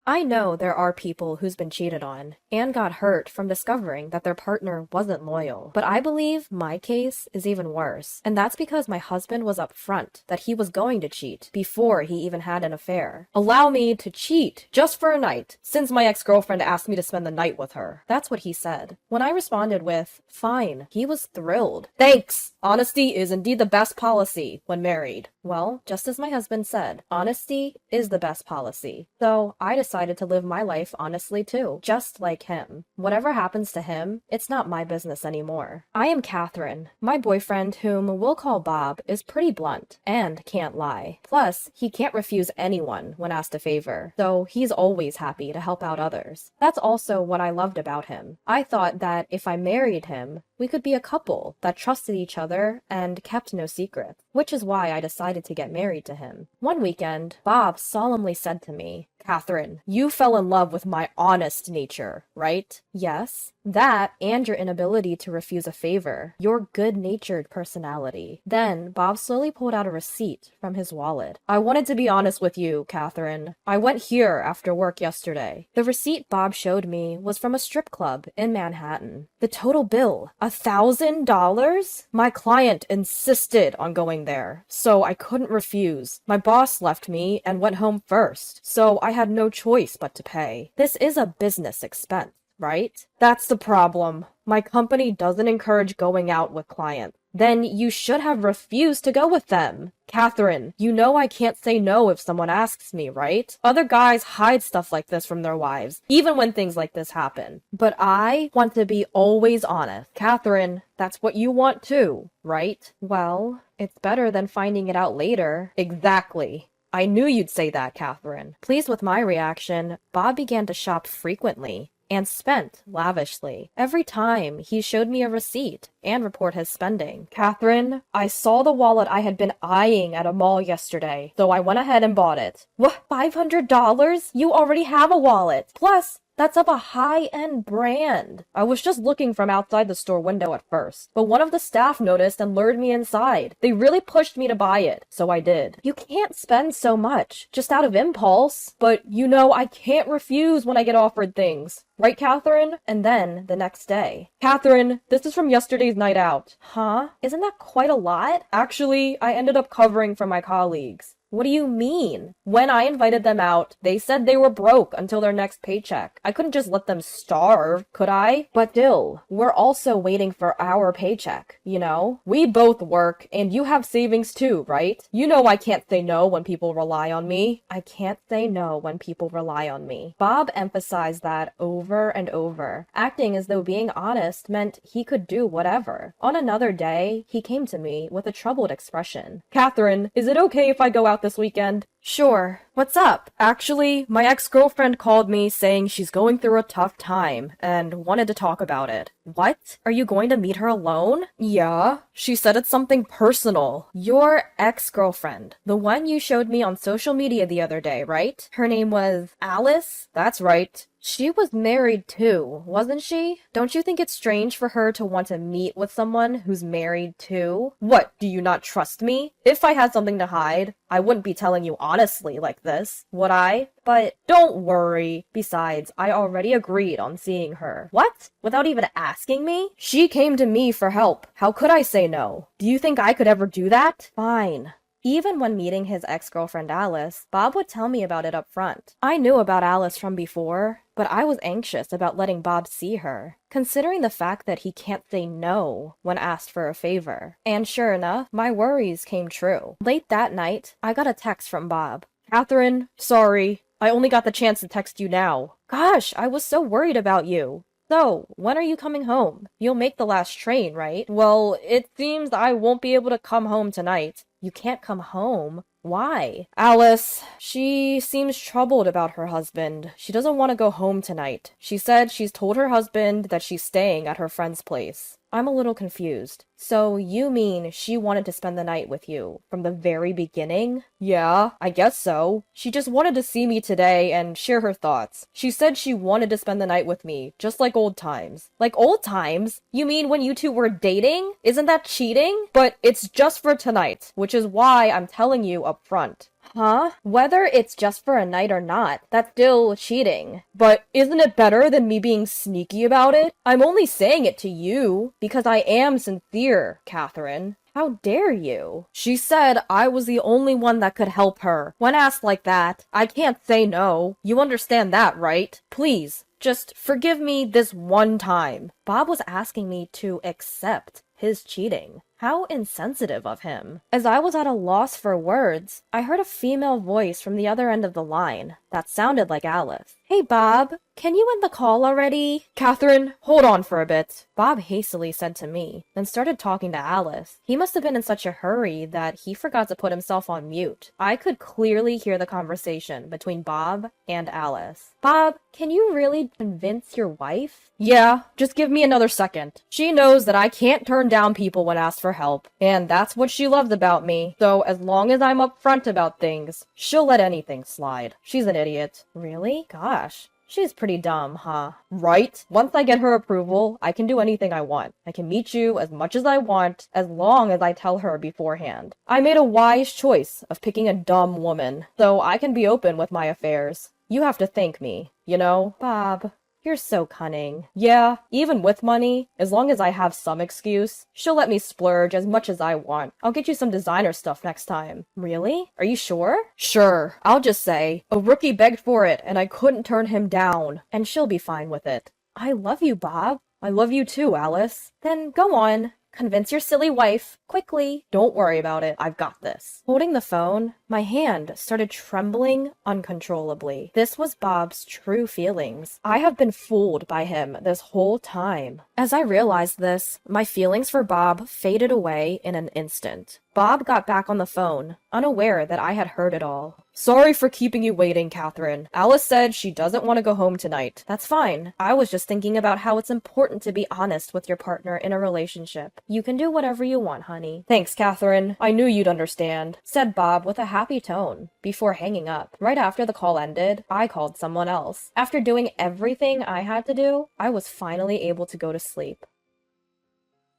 I know there are people who's been cheated on and got hurt from discovering that their partner wasn't loyal, but I believe my case is even worse. And that's because my husband was upfront that he was going to cheat before he even had an affair. Allow me to cheat just for a night, since my ex-girlfriend asked me to spend the night with her. That's what he said. When I responded with, fine, he was thrilled. Thanks! Honesty is indeed the best policy when married. Well, just as my husband said, honesty is the best policy. So I decided to live my life honestly too, just like him. Whatever happens to him, it's not my business anymore. I am Catherine. My boyfriend, whom we'll call Bob, is pretty blunt and can't lie. Plus, he can't refuse anyone when asked a favor, so he's always happy to help out others. That's also what I loved about him. I thought that if I married him, we could be a couple that trusted each other and kept no secrets, which is why I decided to get married to him. One weekend, Bob solemnly said to me, Catherine, you fell in love with my honest nature, right? Yes. That and your inability to refuse a favor, your good-natured personality. Then, Bob slowly pulled out a receipt from his wallet. I wanted to be honest with you, Catherine. I went here after work yesterday. The receipt Bob showed me was from a strip club in Manhattan. The total bill, $1,000? My client insisted on going there, so I couldn't refuse. My boss left me and went home first, so I had no choice but to pay. This is a business expense, right? That's the problem. My company doesn't encourage going out with clients. Then you should have refused to go with them. Catherine, you know I can't say no if someone asks me, right? Other guys hide stuff like this from their wives, even when things like this happen. But I want to be always honest. Catherine, that's what you want too, right? Well, it's better than finding it out later. Exactly. I knew you'd say that, Catherine. Pleased with my reaction, Bob began to shop frequently and spent lavishly. Every time he showed me a receipt and report his spending. Catherine, I saw the wallet I had been eyeing at a mall yesterday, so I went ahead and bought it. What, $500? You already have a wallet. Plus, that's of a high-end brand. I was just looking from outside the store window at first, but one of the staff noticed and lured me inside. They really pushed me to buy it, so I did. You can't spend so much, just out of impulse. But you know, I can't refuse when I get offered things. Right, Catherine? And then, the next day. Catherine, this is from yesterday's night out. Huh? Isn't that quite a lot? Actually, I ended up covering for my colleagues. What do you mean? When I invited them out, they said they were broke until their next paycheck. I couldn't just let them starve, could I? But still, we're also waiting for our paycheck, you know? We both work, and you have savings too, right? You know I can't say no when people rely on me. I can't say no when people rely on me. Bob emphasized that over and over, acting as though being honest meant he could do whatever. On another day, he came to me with a troubled expression. Catherine, is it okay if I go out this weekend? Sure. What's up? Actually, my ex-girlfriend called me saying she's going through a tough time and wanted to talk about it. What? Are you going to meet her alone? Yeah. She said it's something personal. Your ex-girlfriend. The one you showed me on social media the other day, right? Her name was Alice? That's right. She was married too, wasn't she? Don't you think it's strange for her to want to meet with someone who's married too? What, do you not trust me? If I had something to hide, I wouldn't be telling you honestly like this, would I? But don't worry. Besides, I already agreed on seeing her. What? Without even asking me? She came to me for help. How could I say no? Do you think I could ever do that? Fine. Even when meeting his ex-girlfriend Alice, Bob would tell me about it up front. I knew about Alice from before, but I was anxious about letting Bob see her, considering the fact that he can't say no when asked for a favor. And sure enough, my worries came true. Late that night, I got a text from Bob. Catherine, sorry, I only got the chance to text you now. Gosh, I was so worried about you. So, when are you coming home? You'll make the last train, right? Well, it seems I won't be able to come home tonight. You can't come home? Why? Alice, she seems troubled about her husband. She doesn't want to go home tonight. She said she's told her husband that she's staying at her friend's place. I'm a little confused. So you mean she wanted to spend the night with you from the very beginning? Yeah, I guess so. She just wanted to see me today and share her thoughts. She said she wanted to spend the night with me, just like old times. Like old times? You mean when you two were dating? Isn't that cheating? But it's just for tonight, which is why I'm telling you up front. Huh? Whether it's just for a night or not, that's still cheating. But isn't it better than me being sneaky about it? I'm only saying it to you because I am sincere, Catherine. How dare you? She said I was the only one that could help her. When asked like that, I can't say no. You understand that, right? Please, just forgive me this one time. Bob was asking me to accept his cheating. How insensitive of him. As I was at a loss for words, I heard a female voice from the other end of the line that sounded like Alice. Hey, Bob, can you end the call already? Catherine, hold on for a bit, Bob hastily said to me, then started talking to Alice. He must have been in such a hurry that he forgot to put himself on mute. I could clearly hear the conversation between Bob and Alice. Bob, can you really convince your wife? Yeah, just give me another second. She knows that I can't turn down people when asked for help, and that's what she loves about me. So as long as I'm upfront about things, she'll let anything slide. She's an idiot. Really? Gosh. She's pretty dumb, huh? Right? Once I get her approval, I can do anything I want. I can meet you as much as I want, as long as I tell her beforehand. I made a wise choice of picking a dumb woman, so I can be open with my affairs. You have to thank me, you know? Bob, you're so cunning. Yeah, even with money, as long as I have some excuse, she'll let me splurge as much as I want. I'll get you some designer stuff next time. Really? Are you sure? Sure. I'll just say, a rookie begged for it and I couldn't turn him down, and she'll be fine with it. I love you, Bob. I love you too, Alice. Then go on. Convince your silly wife. Quickly. Don't worry about it. I've got this. Holding the phone, my hand started trembling uncontrollably. This was Bob's true feelings. I have been fooled by him this whole time. As I realized this, my feelings for Bob faded away in an instant. Bob got back on the phone, unaware that I had heard it all. Sorry for keeping you waiting, Catherine. Alice said she doesn't want to go home tonight. That's fine. I was just thinking about how it's important to be honest with your partner in a relationship. You can do whatever you want, honey. Thanks, Catherine. I knew you'd understand, said Bob with a happy tone, before hanging up. Right after the call ended, I called someone else. After doing everything I had to do, I was finally able to go to sleep.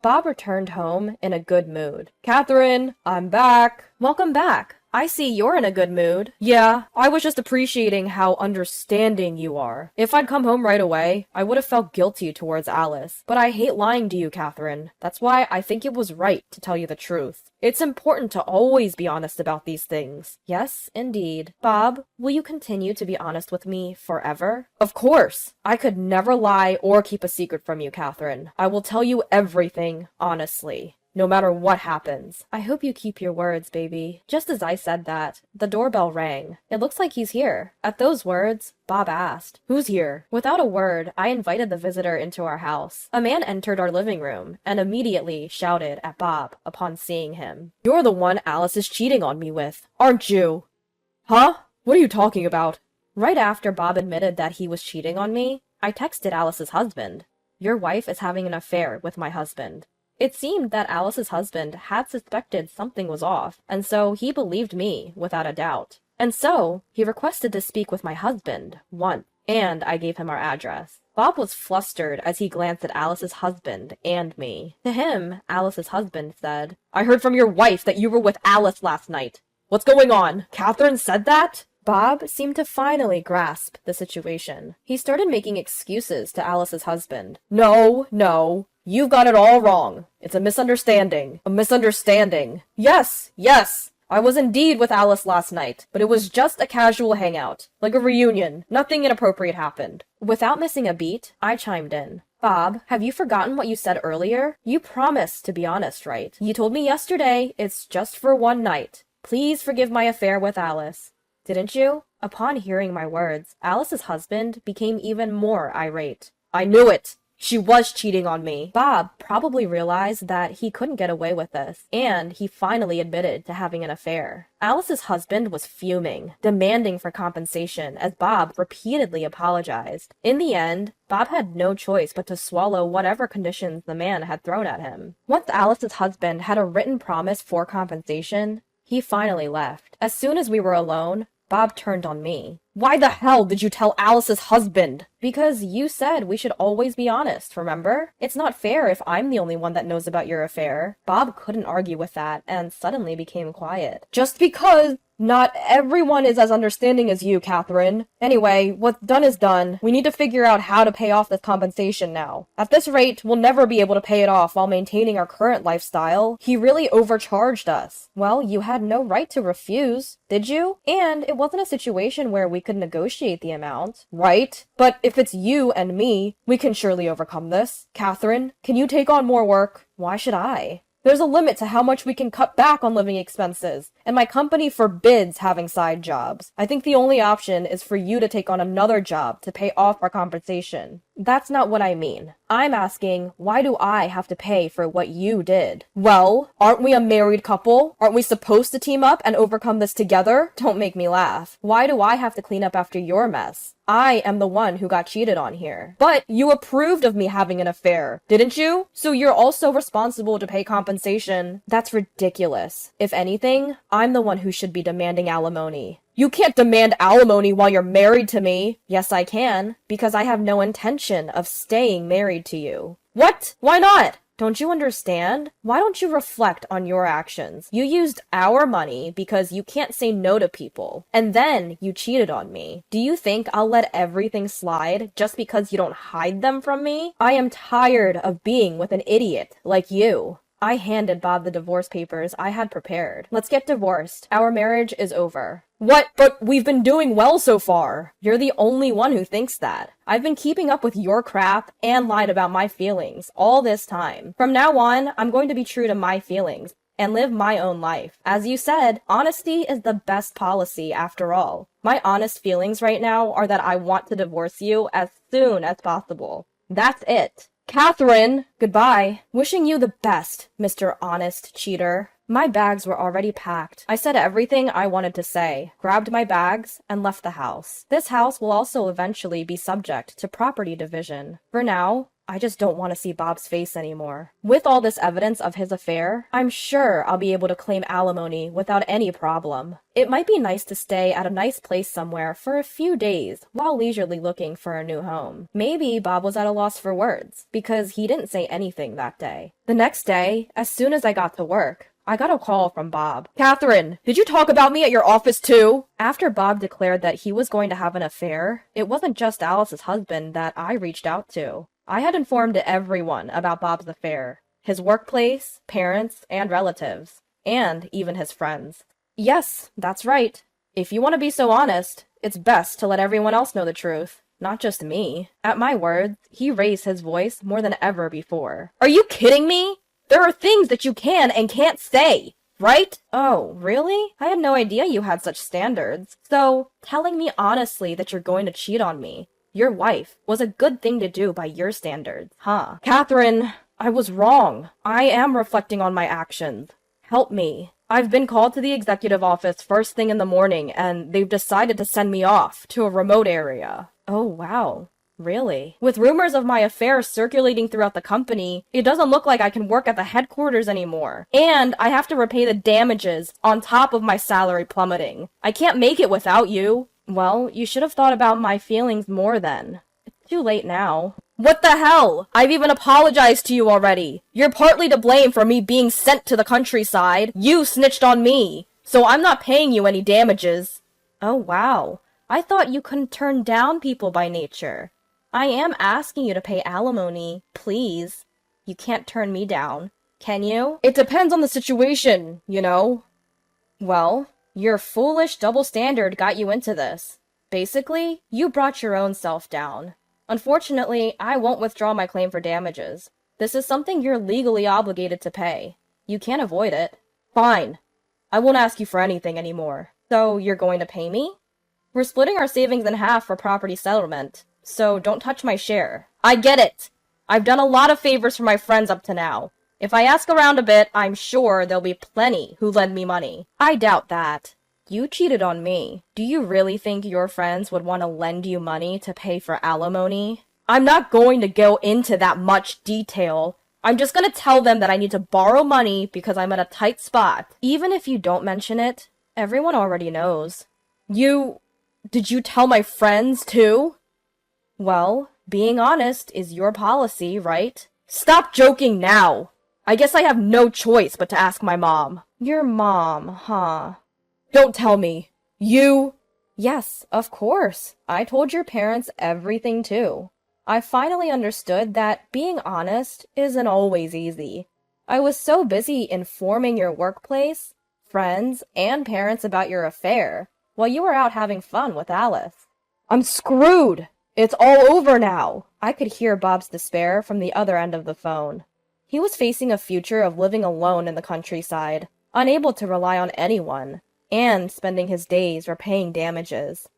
Bob returned home in a good mood. Catherine, I'm back. Welcome back. I see you're in a good mood. Yeah, I was just appreciating how understanding you are. If I'd come home right away, I would have felt guilty towards Alice. But I hate lying to you, Catherine. That's why I think it was right to tell you the truth. It's important to always be honest about these things. Yes, indeed. Bob, will you continue to be honest with me forever? Of course. I could never lie or keep a secret from you, Catherine. I will tell you everything, honestly. No matter what happens. I hope you keep your words, baby. Just as I said that, the doorbell rang. It looks like he's here. At those words, Bob asked, "Who's here?" Without a word, I invited the visitor into our house. A man entered our living room and immediately shouted at Bob upon seeing him. "You're the one Alice is cheating on me with, aren't you?" Huh? What are you talking about? Right after Bob admitted that he was cheating on me, I texted Alice's husband. Your wife is having an affair with my husband. It seemed that Alice's husband had suspected something was off, and so he believed me without a doubt. And so, he requested to speak with my husband once, and I gave him our address. Bob was flustered as he glanced at Alice's husband and me. To him, Alice's husband said, "I heard from your wife that you were with Alice last night. What's going on? Catherine said that?" Bob seemed to finally grasp the situation. He started making excuses to Alice's husband. No. You've got it all wrong. It's a misunderstanding. A misunderstanding. Yes. I was indeed with Alice last night, but it was just a casual hangout. Like a reunion. Nothing inappropriate happened. Without missing a beat, I chimed in. Bob, have you forgotten what you said earlier? You promised to be honest, right? You told me yesterday it's just for one night. Please forgive my affair with Alice. Didn't you? Upon hearing my words, Alice's husband became even more irate. I knew it! She was cheating on me. Bob probably realized that he couldn't get away with this, and he finally admitted to having an affair. Alice's husband was fuming, demanding for compensation as Bob repeatedly apologized. In the end, Bob had no choice but to swallow whatever conditions the man had thrown at him. Once Alice's husband had a written promise for compensation, he finally left. As soon as we were alone, Bob turned on me. Why the hell did you tell Alice's husband? Because you said we should always be honest, remember? It's not fair if I'm the only one that knows about your affair. Bob couldn't argue with that and suddenly became quiet. Just because Not everyone is as understanding as you, Catherine. Anyway, what's done is done. We need to figure out how to pay off this compensation now. At this rate, we'll never be able to pay it off while maintaining our current lifestyle. He really overcharged us. Well, you had no right to refuse, did you? And it wasn't a situation where we could negotiate the amount, right? But if it's you and me, we can surely overcome this. Catherine, can you take on more work? Why should I? There's a limit to how much we can cut back on living expenses, and my company forbids having side jobs. I think the only option is for you to take on another job to pay off our compensation. That's not what I mean. I'm asking, why do I have to pay for what you did? Well, aren't we a married couple? Aren't we supposed to team up and overcome this together? Don't make me laugh. Why do I have to clean up after your mess? I am the one who got cheated on here. But you approved of me having an affair, didn't you? So you're also responsible to pay compensation. That's ridiculous. If anything, I'm the one who should be demanding alimony. You can't demand alimony while you're married to me. Yes, I can, because I have no intention of staying married to you. What? Why not? Don't you understand? Why don't you reflect on your actions? You used our money because you can't say no to people, and then you cheated on me. Do you think I'll let everything slide just because you don't hide them from me? I am tired of being with an idiot like you. I handed Bob the divorce papers I had prepared. Let's get divorced. Our marriage is over. What? But we've been doing well so far. You're the only one who thinks that. I've been keeping up with your crap and lied about my feelings all this time. From now on, I'm going to be true to my feelings and live my own life. As you said, honesty is the best policy after all. My honest feelings right now are that I want to divorce you as soon as possible. That's it. Catherine, goodbye. Wishing you the best, Mr. Honest Cheater. My bags were already packed. I said everything I wanted to say, grabbed my bags, and left the house. This house will also eventually be subject to property division. For now, I just don't want to see Bob's face anymore. With all this evidence of his affair, I'm sure I'll be able to claim alimony without any problem. It might be nice to stay at a nice place somewhere for a few days while leisurely looking for a new home. Maybe Bob was at a loss for words, because he didn't say anything that day. The next day, as soon as I got to work, I got a call from Bob. Catherine, did you talk about me at your office too? After Bob declared that he was going to have an affair, it wasn't just Alice's husband that I reached out to. I had informed everyone about Bob's affair, his workplace, parents, and relatives, and even his friends. Yes, that's right. If you want to be so honest, it's best to let everyone else know the truth, not just me. At my words, he raised his voice more than ever before. Are you kidding me? There are things that you can and can't say, right? Oh, really? I had no idea you had such standards. So, telling me honestly that you're going to cheat on me, your wife, was a good thing to do by your standards, huh? Catherine, I was wrong. I am reflecting on my actions. Help me. I've been called to the executive office first thing in the morning, and they've decided to send me off to a remote area. Oh, wow. Really? With rumors of my affair circulating throughout the company, it doesn't look like I can work at the headquarters anymore. And I have to repay the damages on top of my salary plummeting. I can't make it without you. Well, you should have thought about my feelings more then. It's too late now. What the hell? I've even apologized to you already. You're partly to blame for me being sent to the countryside. You snitched on me. So I'm not paying you any damages. Oh, wow. I thought you couldn't turn down people by nature. I am asking you to pay alimony, please. You can't turn me down, can you? It depends on the situation, you know. Well, your foolish double standard got you into this. Basically, you brought your own self down. Unfortunately, I won't withdraw my claim for damages. This is something you're legally obligated to pay. You can't avoid it. Fine. I won't ask you for anything anymore. So, you're going to pay me? We're splitting our savings in half for property settlement. So don't touch my share. I get it. I've done a lot of favors for my friends up to now. If I ask around a bit, I'm sure there'll be plenty who lend me money. I doubt that. You cheated on me. Do you really think your friends would want to lend you money to pay for alimony? I'm not going to go into that much detail. I'm just going to tell them that I need to borrow money because I'm in a tight spot. Even if you don't mention it, everyone already knows. Did you tell my friends too? Well, being honest is your policy, right? Stop joking now! I guess I have no choice but to ask my mom. Your mom, huh? Don't tell me. You... Yes, of course. I told your parents everything too. I finally understood that being honest isn't always easy. I was so busy informing your workplace, friends, and parents about your affair while you were out having fun with Alice. I'm screwed! It's all over now! I could hear Bob's despair from the other end of the phone. He was facing a future of living alone in the countryside, unable to rely on anyone, and spending his days repaying damages.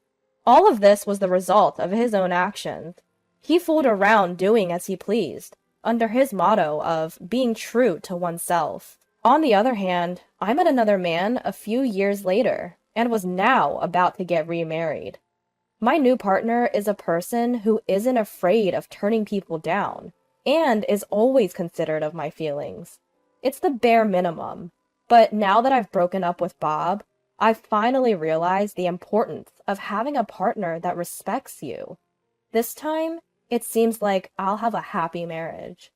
All of this was the result of his own actions. He fooled around doing as he pleased, under his motto of being true to oneself. On the other hand, I met another man a few years later, and was now about to get remarried. My new partner is a person who isn't afraid of turning people down, and is always considerate of my feelings. It's the bare minimum. But now that I've broken up with Bob, I've finally realized the importance of having a partner that respects you. This time, it seems like I'll have a happy marriage.